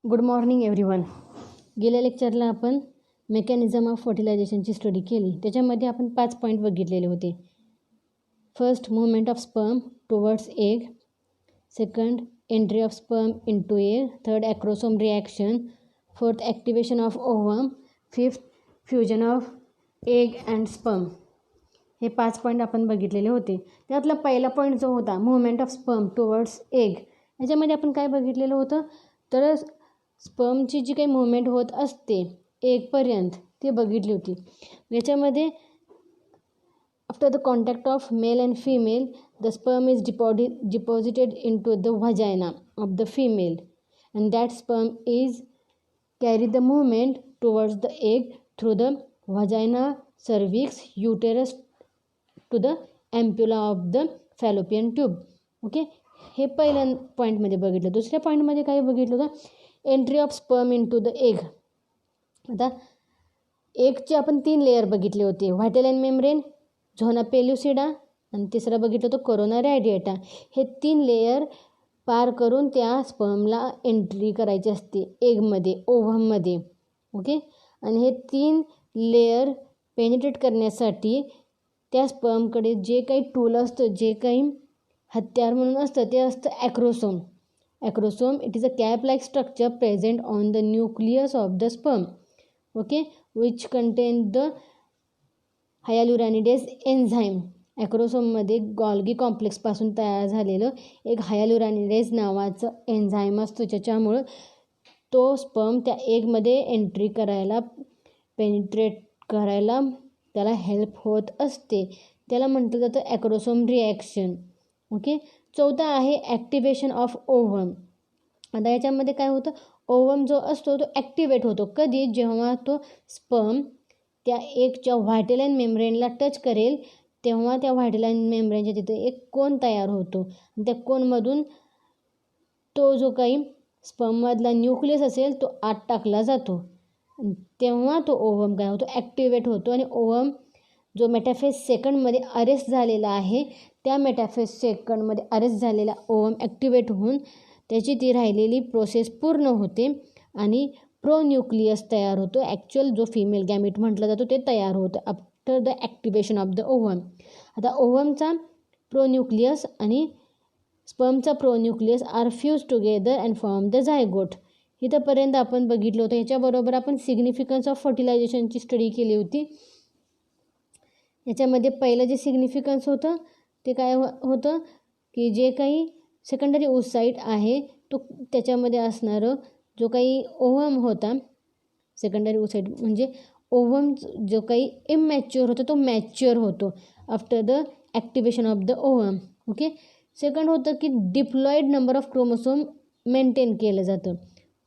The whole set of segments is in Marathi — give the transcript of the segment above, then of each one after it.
Good morning everyone. गेल्या लेक्चरला आपण मेकॅनिझम ऑफ फर्टिलायझेशनची स्टडी केली. त्याच्यामध्ये आपण 5 पॉईंट बघितलेले होते. First, movement of sperm towards egg. Second, entry of sperm into egg. Third, acrosome reaction. Fourth, activation of ovum. Fifth, fusion of egg and sperm. हे 5 पॉईंट आपण बघितलेले होते. त्यातला पहिला पॉईंट जो होता movement of sperm towards egg, याच्यामध्ये आपण काय बघितलेलं होतं तर स्पर्मची जी काही मूवमेंट होत असते एगपर्यंत ते बघितली होती. याच्यामध्ये after the contact of male and female the sperm is deposited into the vagina of the female and that sperm is carry the movement towards the egg through the vagina, cervix, uterus to the ampulla of the fallopian tube. Okay, हे पहिल्या पॉईंटमध्ये बघितलं. दुसऱ्या पॉईंटमध्ये काय बघितलं होतं, entry of sperm into the egg. आता एगचे आपण 3 लेयर बघितले होते, व्हायटेलाइन मेम्ब्रेन, झोना पेल्युसिडा आणि तिसरं बघितलं होतं कोरोना रॅडिएटा. हे 3 लेयर पार करून त्या स्पर्मला एंट्री करायची असते एगमध्ये, ओव्हममध्ये. ओके, आणि हे 3 लेयर पेनिट्रेट करण्यासाठी त्या स्पर्मकडे जे काही टूल असतं, जे काही हत्यार म्हणून असतं ते असतं ॲक्रोसोम. Acrosome, it is a cap-like structure present on the nucleus of the sperm, okay, which contain the hyaluronidase enzyme. ॲक्रोसोममध्ये गॉल्गी कॉम्प्लेक्सपासून तयार झालेलं एक हायालुरॅनिडेज नावाचं एन्झाईम असतो, ज्याच्यामुळं तो स्पर्म त्या एगमध्ये एंट्री करायला, पेनिट्रेट करायला त्याला हेल्प होत असते. त्याला म्हटलं जातं ॲक्रोसोम रिॲक्शन. ओके, चौथा आहे ॲक्टिवेशन ऑफ ओव्हम. आता याच्यामध्ये काय होतं, ओव्हम जो असतो तो ॲक्टिवेट होतो कधी, जेव्हा तो स्पर्म त्या एगच्या व्हायटेलाइन मेम्ब्रेनला टच करेल तेव्हा त्या व्हायटेलाइन मेम्ब्रेनच्या तिथे एक कोन तयार होतो आणि त्या कोनमधून तो जो काही स्पर्ममधला न्यूक्लियस असेल तो आत टाकला जातो. तेव्हा तो ओव्हम काय होतो, ॲक्टिवेट होतो. आणि ओव्हम जो मेटाफेज सेकंडमध्ये अरेस्ट झालेला आहे, त्या मेटाफेज सेकंडमध्ये अरेस्ट झालेला ओव्हम ॲक्टिवेट होऊन त्याची ती राहिलेली प्रोसेस पूर्ण होते आणि प्रोन्यूक्लियस तयार होतो. ॲक्च्युअल जो फिमेल गॅमिट म्हटलं जातो ते तयार होतं after the activation of the ovum. आता ओव्हमचा प्रोन्यूक्लियस आणि स्पर्मचा pronucleus are fuse together and form the zygote. इथंपर्यंत आपण बघितलं होतं. ह्याच्याबरोबर आपण सिग्निफिकन्स ऑफ फर्टिलायझेशनची स्टडी केली होती. याच्यामध्ये पहिलं जे सिग्निफिकन्स होतं ते काय होतं की जे काही सेकंडरी ओसाईट आहे तो त्याच्यामध्ये असणारं जो काही ओव्हम होता, सेकंडरी ओसाईट म्हणजे ओव्हम जो काही इमॅच्युअर होतो तो मॅच्युअर होतो after the activation of the ovum. Okay, second होतं की deployed number of chromosome maintain केलं जातं.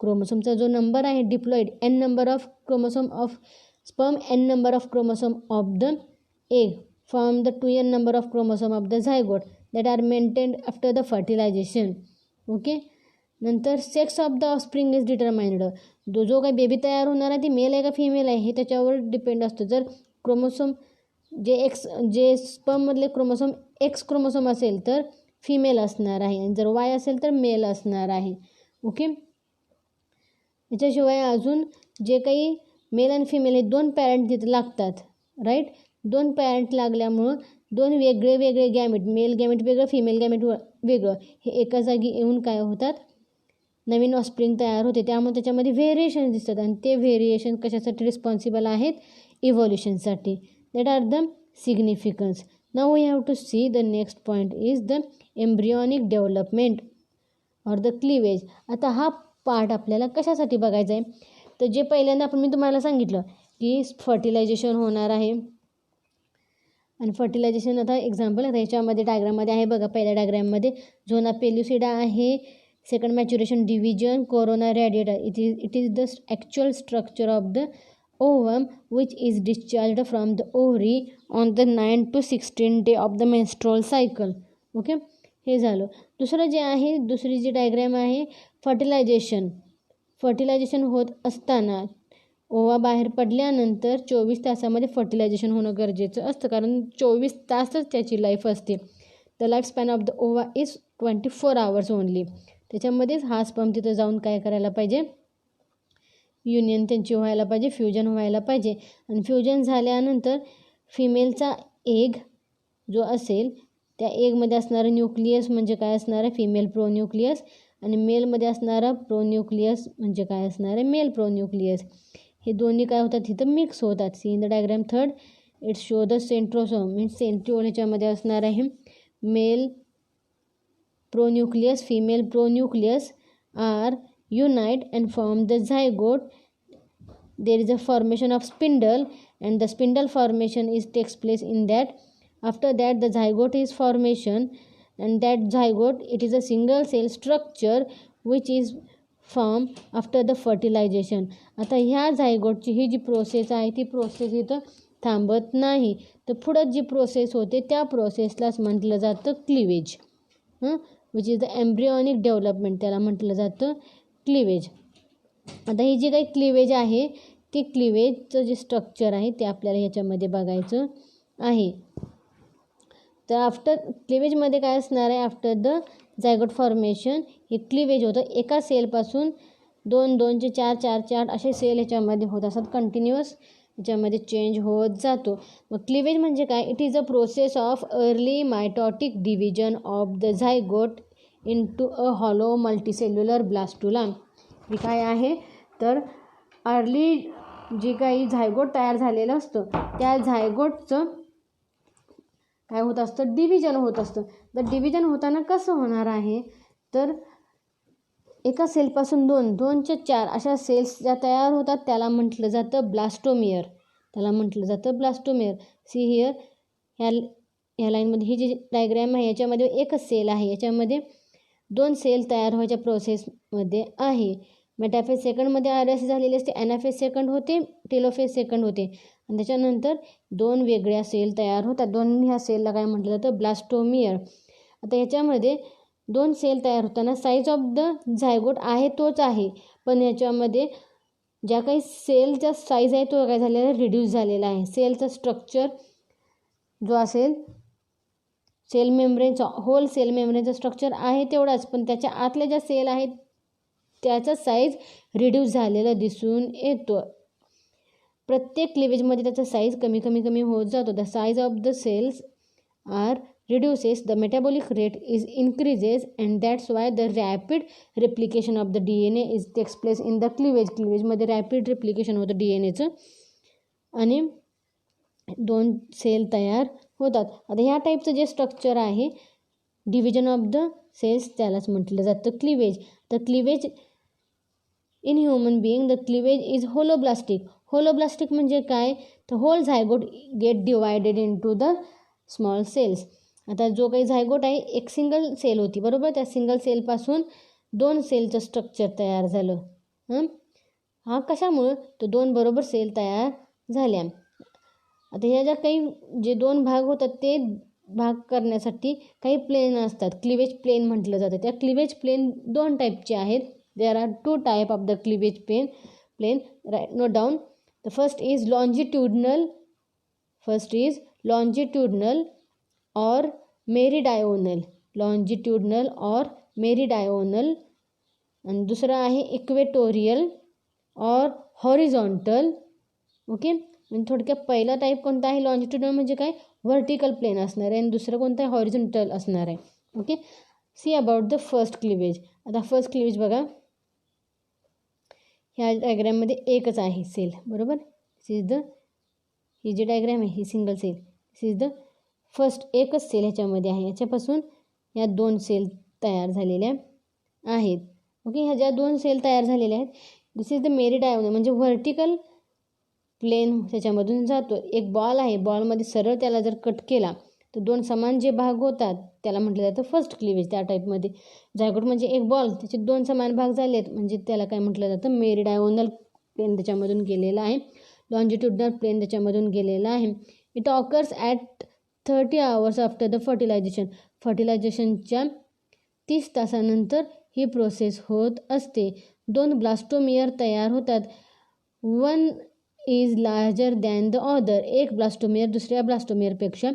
क्रोमोसोमचा जो नंबर आहे deployed, n number of chromosome of sperm, n number of chromosome of the egg from the 2n number of chromosome of the zygote that are maintained after the fertilization. Okay, नंतर sex of the offspring is determined. जो काही बेबी तयार होणार आहे ती मेल आहे का फिमेल आहे हे त्याच्यावर डिपेंड असतं. जर क्रोमोसोम जे स्पर्ममधले क्रोमोसोम एक्स क्रोमोसोम असेल तर फिमेल असणार आहे आणि जर वाय असेल तर मेल असणार आहे. ओके, याच्याशिवाय अजून जे काही मेल आणि फिमेल हे 2 पॅरेंट तिथे लागतात, राईट. 2 पॅरेंट लागल्यामुळं 2 वेगळे गॅमेट, मेल गॅमेट वेगळं, फिमेल गॅमेट वेगळं, हे एका जागी येऊन काय होतात, नवीन ऑफस्प्रिंग तयार होते. त्यामुळे त्याच्यामध्ये व्हेरिएशन दिसतात आणि ते व्हेरिएशन कशासाठी रिस्पॉन्सिबल आहेत, इव्हॉल्युशनसाठी. That are the significance. Now we have to see the next point is the embryonic development or the cleavage. आता हा पार्ट आपल्याला कशासाठी बघायचा आहे, तर जे पहिल्यांदा मी तुम्हाला सांगितलं की फर्टिलायझेशन होणार आहे आणि फर्टिलायझेशन आता एक्झाम्पल आता ह्याच्यामध्ये डायग्राममध्ये आहे बघा. पहिल्या डायग्राममध्ये झोना पेल्युसिडा आहे, second maturation division, corona radiata. It is the actual structure of the ovum which is discharged from the ovary on the 9 to 16 day of the menstrual cycle. Okay, हे झालं. दुसरं जे आहे, दुसरी जी डायग्राम आहे फर्टिलायझेशन होत असताना ओवा बाहेर पडल्यानंतर 24 तासामध्ये फर्टिलायझेशन होणं गरजेचं असतं, कारण 24 तासच त्याची लाईफ असते. The life span of the ओवा इज 24 hours ओनली. त्याच्यामध्येच हा स्पर्म तिथं जाऊन काय करायला पाहिजे, युनियन त्यांची व्हायला पाहिजे, फ्युजन व्हायला पाहिजे. आणि फ्युजन झाल्यानंतर फिमेलचा एग जो असेल त्या एगमध्ये असणारं न्यूक्लियस म्हणजे काय असणार आहे, फिमेल प्रोन्यूक्लियस. आणि मेलमध्ये असणारा प्रोन्यूक्लियस म्हणजे काय असणार आहे, मेल प्रोन्यूक्लियस. हे दोन्ही काय होतात इथं मिक्स होतात. See in the diagram third it show the centrosome means centriole ह्याच्यामध्ये असणार आहे male pronucleus, female pronucleus are unite and form the zygote. There is a formation of spindle and the spindle formation takes place in that. After that the zygote is formation and that zygote it is a single cell structure which is formed after the fertilization. आता ह्या झायगोटची ही जी प्रोसेस आहे ती प्रोसेस इथं थांबत नाही, तर पुढं जी प्रोसेस होते त्या प्रोसेसलाच म्हटलं जातं cleavage. Which is the embryonic development, त्याला म्हटलं जातं क्लिवेज. आता ही जी काही क्लिवेज आहे ती क्लिवेजचं जे स्ट्रक्चर आहे ते आपल्याला ह्याच्यामध्ये बघायचं आहे. तर आफ्टर क्लिवेजमध्ये काय असणार आहे, आफ्टर द झायगोट फॉर्मेशन हे क्लिवेज होतं. एका सेलपासून 2, 2चे 4, 4चे 8 असे सेल ह्याच्यामध्ये होत असतात, कंटिन्युअस ह्याच्यामध्ये चेंज होत जातो. मग क्लिवेज म्हणजे काय, it is a process of early mitotic division of the zygote into a hollow multicellular blastula. हे काय आहे तर अर्ली जी काही झायगोट तयार झालेलं असतं त्या झायगोटचं काय होत असतं, डिव्हिजन होत असतं. तर डिव्हिजन होताना कसं होणार आहे तर एका सेलपासून 2, 2चे 4 अशा सेल्स ज्या तयार होतात त्याला म्हटलं जातं ब्लास्टोमियर, त्याला म्हटलं जातं ब्लास्टोमियर. सी हिअर ह्या लाईनमध्ये ही जी डायग्रॅम आहे याच्यामध्ये एकच सेल आहे, याच्यामध्ये 2 सेल तयार व्हायच्या प्रोसेसमध्ये आहे. मेटाफेज सेकंडमध्ये RS झालेली असते, ॲनाफेज सेकंड होते, टेलोफेज सेकंड होते आणि त्याच्यानंतर 2 वेगळ्या सेल तयार होतात. ह्या सेलला काय म्हटलं जातं ब्लास्टोमियर. आता ह्याच्यामध्ये 2 सेल तयार होताना साईज ऑफ द झायगोट आहे तोच आहे, पण ह्याच्यामध्ये ज्या काही सेलचा साईज आहे तो काय झालेला आहे, रिड्यूस झालेला आहे. सेलचा स्ट्रक्चर जो असेल सेल मेम्ब्रेनचा होल सेल मेम्ब्रेनचा स्ट्रक्चर आहे तेवढाच, पण त्याच्या आतल्या ज्या सेल आहेत त्याचा साईज रिड्यूस झालेला दिसून येतो. प्रत्येक क्लिवेजमध्ये त्याचा साईज कमी होत जातो. The size of the cells are reduces, the metabolic rate is increases and that's why the rapid replication of the DNA takes place in the cleavage. क्लिवेजमध्ये रॅपिड रिप्लिकेशन होतं DNAचं आणि 2 सेल तयार होतात. आता ह्या टाईपचं जे स्ट्रक्चर आहे डिव्हिजन ऑफ द सेल्स त्यालाच म्हटलं जातं क्लिवेज. तर cleavage in human being the cleavage is holoblastic. Holoblastic म्हणजे काय तर whole zygote get divided into the small cells. आता जो काही झायगोट आहे एक सिंगल सेल होती बरोबर, त्या सिंगल सेलपासून 2 सेलचं स्ट्रक्चर तयार झालं. हा कशामुळं तर 2 बरोबर सेल तयार झाल्या. आता ह्या ज्या काही जे 2 भाग होतात ते भाग करण्यासाठी काही प्लेन असतात, क्लिवेज प्लेन म्हटलं जातं. त्या क्लिवेज प्लेन 2 टाईपचे आहेत. There are 2 type of the cleavage plane note down. The first is longitudinal और मेरीडायोनल, लॉन्जिट्यूडनल और मेरीडायोनल. आणि दुसरा आहे इक्वेटोरियल और हॉरिझॉन्टल. ओके, म्हणजे थोडक्यात पहिला टाईप कोणता आहे लॉन्जिट्यूडनल म्हणजे काय व्हर्टिकल प्लेन असणार आहे आणि दुसरं कोणतं आहे हॉरिझॉन्टल असणार आहे. Okay, see about the first cleavage. आता फर्स्ट क्लिवेज बघा, ह्या डायग्रॅममध्ये एकच आहे सेल बरोबर. ही जी डायग्रॅम आहे ही single cell, this is the first एकच सेल ह्याच्यामध्ये आहे. ह्याच्यापासून या 2 सेल तयार झालेल्या आहेत. ओके, ह्या ज्या 2 सेल तयार झालेल्या आहेत दिस इज द मेरीडायोनल म्हणजे व्हर्टिकल प्लेन त्याच्यामधून जातो. एक बॉल आहे, बॉलमध्ये सरळ त्याला जर कट केला तर 2 समान जे भाग होतात त्याला म्हटलं जातं फर्स्ट क्लिवेज. त्या टाईपमध्ये झायगोट म्हणजे एक बॉल त्याचे 2 समान भाग झालेत म्हणजे त्याला काय म्हटलं जातं मेरीडायोनल प्लेन त्याच्यामधून गेलेला आहे, लॉन्जिट्यूडनल प्लेन त्याच्यामधून गेलेला आहे. It occurs at 30 hours after the fertilization. फर्टिलायझेशनच्या 30 तासानंतर ही प्रोसेस होत असते. 2 ब्लास्टोमियर तयार होतात. 1 is larger than the other. एक ब्लास्टोमियर दुसऱ्या ब्लास्टोमियरपेक्षा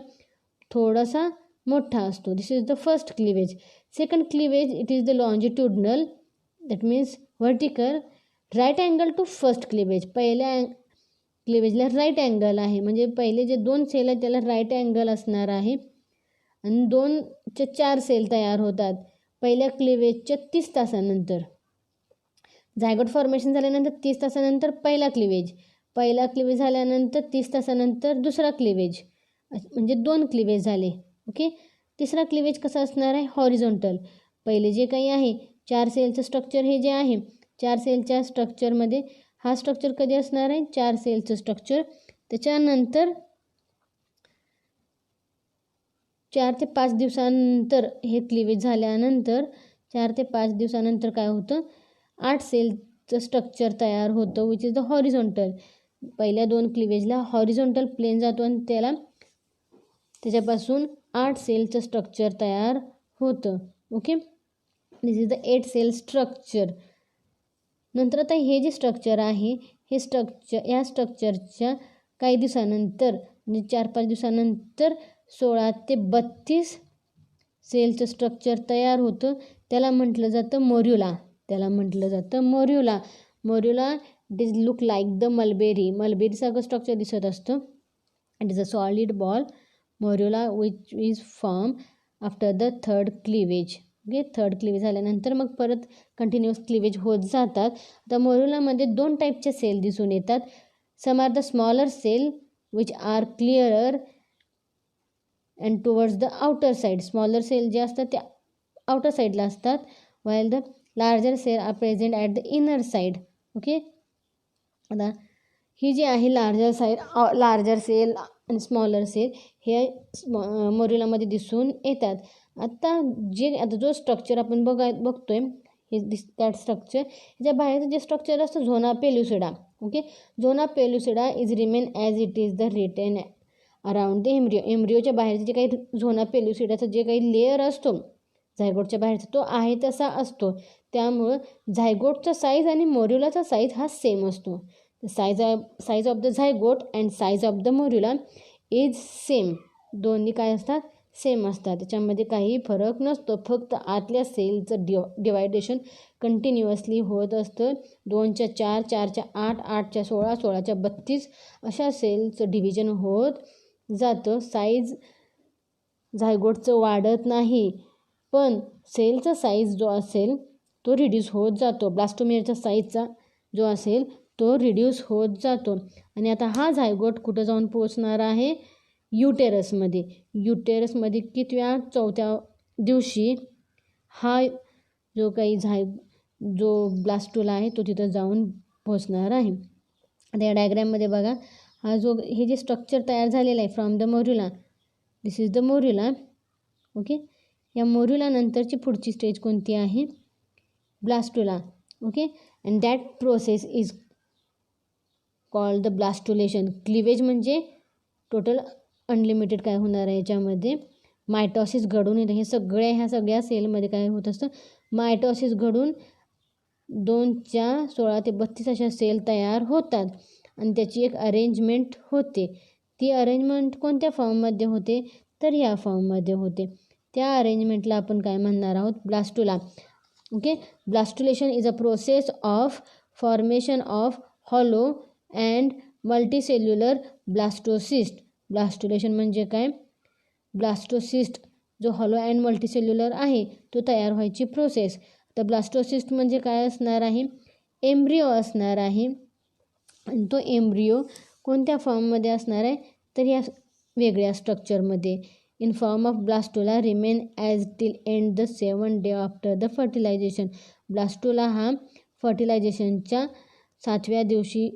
थोडासा मोठा असतो. This is the first cleavage. Second cleavage it is the longitudinal, that means vertical. Right angle to first cleavage, पहिल्या क्लिवेजला राईट अँगल आहे, म्हणजे पहिले जे 2 सेल आहेत त्याला राईट अँगल असणार आहे आणि 2चे 4 सेल तयार होतात पहिल्या क्लिवेजच्या 30 तासानंतर. झायगोट फॉर्मेशन झाल्यानंतर 30 तासानंतर पहिला क्लिवेज झाल्यानंतर 30 तासानंतर दुसरा क्लिवेज, म्हणजे 2 क्लिवेज झाले. ओके. तिसरा क्लिवेज कसा असणार आहे? हॉरिझॉन्टल. पहिले जे काही आहे 4 सेलचं स्ट्रक्चर हे जे आहे 4 सेलच्या स्ट्रक्चरमध्ये हा स्ट्रक्चर कधी असणार आहे? 4 सेलचं स्ट्रक्चर. त्याच्यानंतर 4 ते 5 दिवसानंतर हे क्लिवेज झाल्यानंतर 4 ते 5 दिवसानंतर काय होतं? 8 सेलचं स्ट्रक्चर तयार होतं, विच इज द हॉरिझॉन्टल. पहिल्या 2 क्लिवेजला हॉरिझॉन्टल प्लेन जातो आणि त्याच्यापासून 8 सेलचं स्ट्रक्चर तयार होतं. Okay. This is the 8 cell structure. नंतर आता हे जे स्ट्रक्चर आहे हे या स्ट्रक्चरच्या काही दिवसानंतर म्हणजे 4-5 दिवसानंतर 16 ते 32 सेलचं स्ट्रक्चर तयार होतं. त्याला म्हटलं जातं morula. Morula it is look like the मलबेरीसारखं स्ट्रक्चर दिसत असतं. It is a solid ball morula which is form after the third cleavage. Okay. Third cleavage झाल्यानंतर मग परत कंटिन्युअस क्लिवेज होत जातात. आता मोर्युलामध्ये 2 टाईपच्या सेल दिसून येतात. Some are the smaller cell which are clearer and towards the outer side. Smaller cell जे असतात ते आउटर साईडला असतात, while the larger cell are present at the inner side. Okay. आता ही जी आहे लार्जर सेल आणि स्मॉलर सेल हे मोर्युलामध्ये दिसून येतात. आता जो स्ट्रक्चर आपण बघतोय हे दॅट स्ट्रक्चर, ह्याच्या बाहेरचं जे स्ट्रक्चर असतं zona pellucida. Okay. Zona pellucida is remain as it is the retain around the एम्ब्रिओच्या बाहेरचं जे काही झोना पेल्युसिडाचा जे काही लेअर असतो झायगोटच्या बाहेरचा तो आहे तसा असतो. त्यामुळं झायगोटचा साईज आणि मोर्युलाचा साईज हा सेम असतो. Size of the zygote and size of the morula is same. दोन्ही काय असतात? सेम असतात. त्याच्यामध्ये काही फरक नसतो. फक्त आतल्या सेलचं डिवायडेशन कंटिन्युअसली होत असतं. 2च्या 4, 4च्या 8, 8च्या 16, 16च्या 32 अशा सेलचं डिव्हिजन होत जातं. साईज झायगोटचं वाढत नाही, पण सेलचा साईज जो असेल तो रिड्यूस होत जातो. ब्लास्टोमेअरचा साईजचा जो असेल तो रिड्यूस होत जातो. आणि आता हा झायगोट कुठं जाऊन पोचणार आहे? युटेरसमध्ये. कितव्या? 4थ्या दिवशी हा जो ब्लास्टोला आहे तो तिथं जाऊन पोचणार आहे. आता या डायग्रॅममध्ये बघा, हे जे स्ट्रक्चर तयार झालेलं आहे from the morula, this is the morula. Okay. या मोर्युला नंतरची पुढची स्टेज कोणती आहे? Blastula. Okay. And that process is called the blastulation. Cleavage म्हणजे टोटल अनलिमिटेड काय होणार आहे याच्यामध्ये? मायटॉसिस घडून येतं. ह्या सगळ्या सेलमध्ये काय होत असतं? मायटॉसिस घडून 2च्या 16 ते 32 अशा सेल तयार होतात आणि त्याची एक अरेंजमेंट होते. ती अरेंजमेंट कोणत्या फॉर्ममध्ये होते? तर ह्या फॉर्ममध्ये होते. त्या अरेंजमेंटला आपण काय म्हणणार आहोत? Blastula. Okay. Blastulation is a process of formation of hollow and multicellular blastocyst. Blastulation म्हणजे काय? ब्लास्टोसिस्ट जो हॉलो अँड मल्टीसेल्युलर आहे तो तयार व्हायची प्रोसेस. तर ब्लास्टोसिस्ट म्हणजे काय असणार आहे? एम्ब्रिओ असणार आहे. आणि तो एम्ब्रिओ कोणत्या फॉर्ममध्ये असणार आहे? तर या वेगळ्या स्ट्रक्चरमध्ये. In form of blastula remain as till end the 7th day after the fertilization. Blastula हा फर्टिलायझेशनच्या 7व्या दिवशी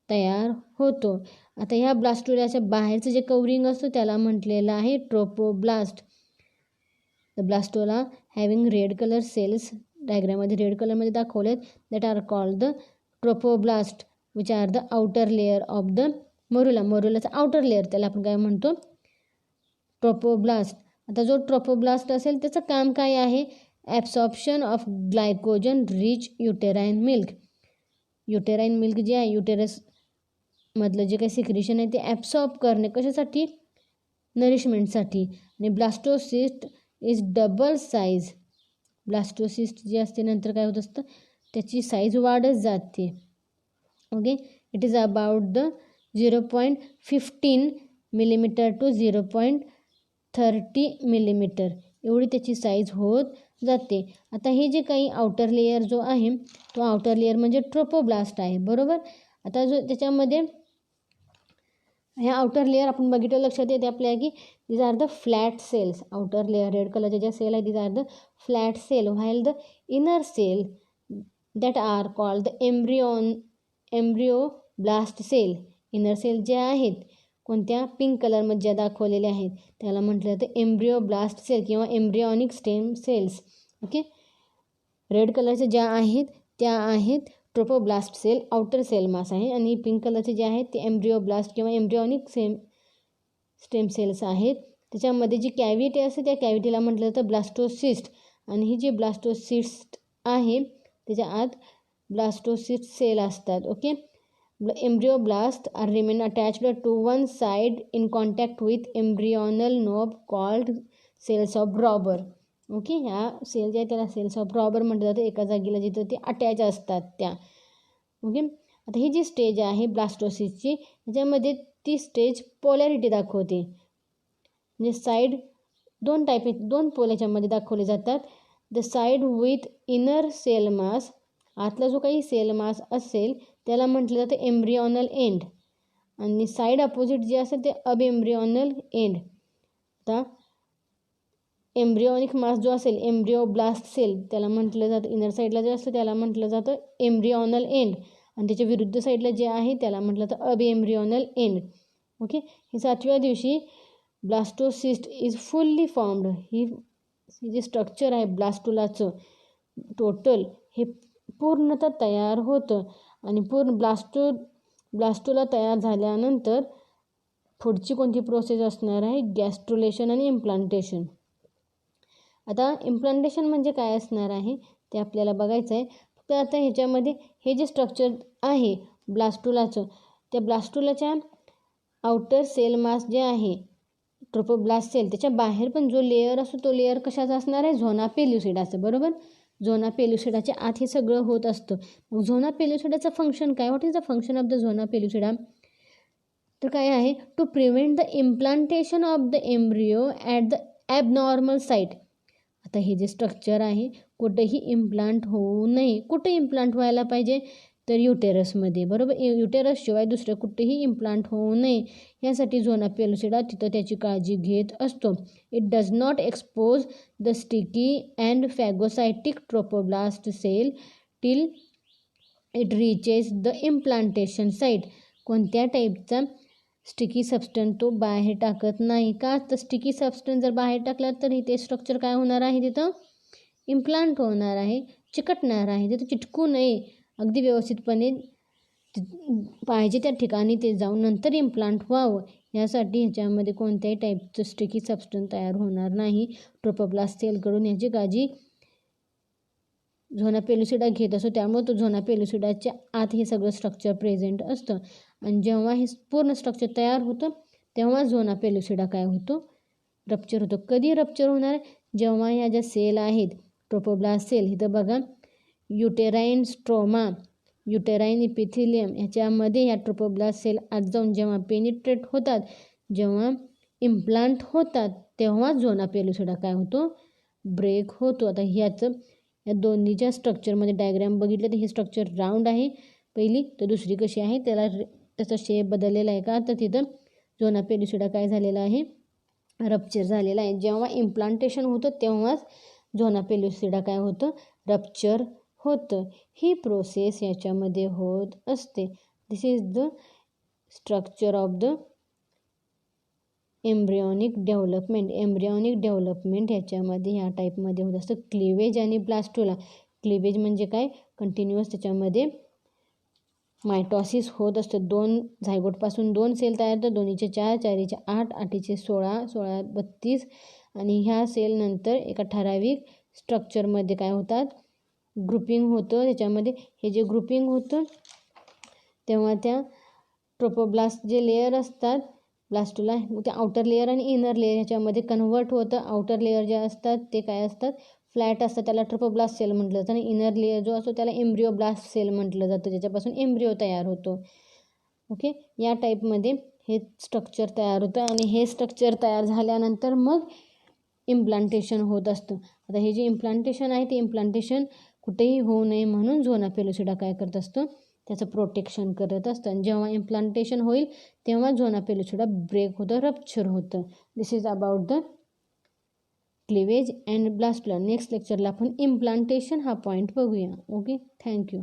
तयार होतो. आता ह्या ब्लास्टोलाच्या बाहेरचं जे कवरिंग असतं त्याला म्हटलेलं आहे trophoblast. The blastula having red colour cells, डायग्राममध्ये रेड कलरमध्ये दाखवलेत, that are called the trophoblast which are the outer layer of the morula. मोर्युलाचा आउटर लेअर त्याला आपण काय म्हणतो? ट्रोपोब्लास्ट. आता जो ट्रोपोब्लास्ट असेल त्याचं काम काय आहे? Absorption of glycogen rich uterine milk. Uterine milk जे आहे युटेरसमधलं जे काही सिक्रेशन आहे ते ॲब्सॉर्ब करणे. कशासाठी? नरिशमेंटसाठी. आणि blastocyst is double size. Blastocyst जे असते नंतर काय होत असतं? त्याची साईज वाढत जाते. Okay. It is about the 0.15 millimetre to 0.30 millimetre एवढी त्याची साईज होत जाते. आता हे जे काही आउटर लेयर जो आहे तो आउटर लेयर म्हणजे ट्रोपोब्लास्ट आहे, बरोबर. आता जो त्याच्यामध्ये ह्या आउटर लेयर आपण बघितलं लक्षात येते आपल्या की these are the flat cells. Outer layer red कलरच्या ज्या सेल आहे these are the flat cell, while the inner cell that are called the embryoblast cell. Inner cell ज्या आहेत कोणत्या पिंक कलरमध्ये ज्या दाखवलेल्या आहेत त्याला म्हटलं जातं एम्ब्रिओब्लास्ट सेल किंवा embryonic stem cells. Okay. Red कलरच्या ज्या आहेत त्या आहेत trophoblast cell, outer cell mass आहे. आणि पिंक कलरचे जे आहेत ते एम्ब्रिओब्लास्ट किंवा एम्ब्रिओनिक स्टेम सेल्स आहेत. त्याच्यामध्ये जी कॅव्हिटी असते त्या कॅव्हिटीला म्हटलं जातं ब्लास्टोसिस्ट. आणि ही जी ब्लास्टोसिस्ट आहे त्याच्या आत ब्लास्टोसिस्ट सेल असतात. Okay. Embryoblast are remain attached to one side in contact with embryonal knob called cells of Brauber. Okay. ह्या सेल ज्या आहेत त्याला सेल्स ऑफ ब्रॉबर म्हटलं जातं. एका जागेला जिथं ते अटॅच असतात त्या. ओके. आता ही जी स्टेज आहे ब्लास्टोसिसची ह्याच्यामध्ये ती स्टेज पोलॅरिटी दाखवते. म्हणजे साईड दोन टाईप आहेत, दोन पोल ह्याच्यामध्ये दाखवले जातात. The side with inner cell mass, आतला जो काही सेल मास असेल त्याला म्हटलं जातं एम्ब्रिओनल एंड. आणि साईड अपोजिट जे असेल ते अब एम्ब्रिओनल एंड. आता एम्ब्रिओनिक मास जो असेल एम्ब्रिओब्लास्ट सेल त्याला म्हटलं जातं इनर साईडला जे असतं त्याला म्हटलं जातं एम्ब्रिओनल एंड. आणि त्याच्या विरुद्ध साईडला जे आहे त्याला म्हटलं जातं अब एम्ब्रिओनल एंड. ओके. हे 7व्या दिवशी ब्लास्टोसिस्ट इज फुल्ली फॉर्म्ड. ही जे स्ट्रक्चर आहे ब्लास्टुलाचं टोटल हे पूर्णतः तयार होतं. आणि पूर्ण ब्लास्टुला तयार झाल्यानंतर पुढची कोणती प्रोसेस असणार आहे, गॅस्ट्रुलेशन आणि इम्प्लांटेशन. आता इम्प्लांटेशन म्हणजे काय असणार आहे ते आपल्याला बघायचं आहे. फक्त आता ह्याच्यामध्ये हे जे स्ट्रक्चर आहे ब्लास्टुलाचं त्या ब्लास्टुलाच्या आउटर सेल मास जे आहे ट्रोपोब्लास्ट सेल त्याच्या बाहेर पण जो लेअर असतो तो लेअर कशाचा असणार आहे, झोना पेल्युसिडाचं, बरोबर. झोना पेल्युसिडाच्या आत हे सगळं होत असतं. मग झोना पेल्युसिडाचं फंक्शन काय, what is the function of the zona pellucida, तर काय आहे to prevent the implantation of the embryo at the abnormal site. आता हे जे स्ट्रक्चर आहे कुठेही इम्प्लांट होऊ नये. कुठे इम्प्लांट व्हायला पाहिजे तर युटेरसमध्ये, बरोबर. युटेरसशिवाय दुसरं कुठेही इम्प्लांट होऊ नये यासाठी झोना पेल्युसिडा तिथं त्याची काळजी घेत असतो. It does not expose the sticky and phagocytic trophoblast cell till it reaches the implantation site. कोणत्या टाईपचा स्टिकी सबस्टन्स तो बाहेर टाकत नाही. का तर स्टिकी सबस्टन्स जर बाहेर टाकला तर ते स्ट्रक्चर काय होणार आहे, तिथं इम्प्लांट होणार आहे, चिकटणार आहे. तिथं चिटकू नये, अगदी व्यवस्थितपणे पाहिजे त्या ठिकाणी ते जाऊन नंतर इम्प्लांट व्हावं यासाठी ह्याच्यामध्ये कोणत्याही टाईपचं स्टिकी सबस्टन्स तयार होणार नाही. ट्रोपोब्लास्ट सेलकडून याची काळजी झोना पेल्युसिडा घेत असतो. त्यामुळे तो झोना पेल्युसिडाच्या आत हे सगळं स्ट्रक्चर प्रेझेंट असतं. आणि जेव्हा हे पूर्ण स्ट्रक्चर तयार होतं तेव्हा झोना पेल्युसिडा काय होतो, रप्चर होतो. कधी रप्चर होणार, जेव्हा ह्या ज्या सेल आहेत ट्रोपोब्लास्ट सेल, इथं बघा युटेराईन स्ट्रोमा, युटेराईन इपिथिलियम ह्याच्यामध्ये ह्या ट्रोपोब्लास्ट सेल आत जाऊन जेव्हा पेनिट्रेट होतात, जेव्हा इम्प्लांट होतात तेव्हा झोना पेल्युसिडा काय होतो, ब्रेक होतो. आता ह्याचं या दोन्हीच्या स्ट्रक्चरमध्ये डायग्राम बघितलं तर हे स्ट्रक्चर राऊंड आहे पहिली, तर दुसरी कशी आहे त्याचा शेप बदललेला आहे. का तर तिथं झोना पेल्युसिडा काय झालेला आहे, रप्चर झालेला आहे. जेव्हा इम्प्लांटेशन होतं तेव्हाच झोना पेल्युसिडा काय होतं, रप्चर होतं. ही प्रोसेस याच्यामध्ये होत असते. This is the structure of the embryonic development. Embryonic development ह्याच्यामध्ये ह्या टाईपमध्ये होत असतं. क्लिवेज आणि ब्लास्टुला. क्लिवेज म्हणजे काय, कंटिन्युअस त्याच्यामध्ये मायटॉसिस होत असतं. 2 झायगोटपासून 2 सेल तयार होतात. 2चे 4, 4चे 8, 8चे 16, 16 32 आणि ह्या सेल नंतर एका ठराविक स्ट्रक्चरमध्ये काय होतात, ग्रुपिंग होतं. त्याच्यामध्ये हे जे ग्रुपिंग होतं तेव्हा त्या ट्रोपोब्लास्ट जे लेअर असतात ब्लास्टुला त्या आउटर लेअर आणि इनर लेअर ह्याच्यामध्ये कन्वर्ट होतं. आउटर लेअर जे असतात ते काय असतात फ्लॅट असतं त्याला ट्रोफोब्लास्ट सेल म्हटलं जातं आणि इनर लेअर जो असतो त्याला एम्ब्रिओब्लास्ट सेल म्हटलं जातं, ज्याच्यापासून एम्ब्रिओ तयार होतो. ओके, या टाईपमध्ये हे स्ट्रक्चर तयार होतं आणि हे स्ट्रक्चर तयार झाल्यानंतर मग इम्प्लांटेशन होत असतं. आता हे जे इम्प्लांटेशन आहे ते इम्प्लांटेशन कुठेही होऊ नये म्हणून झोना पेलुसिडा काय करत असतो, त्याचं प्रोटेक्शन करत असतं. आणि जेव्हा इम्प्लांटेशन होईल तेव्हा झोना पेलुसिडा ब्रेक होतं, रप्चर होतं. This is about the cleavage and blast plant. Next लेक्चरला आपण इम्प्लांटेशन हा पॉईंट बघूया. Okay, thank you.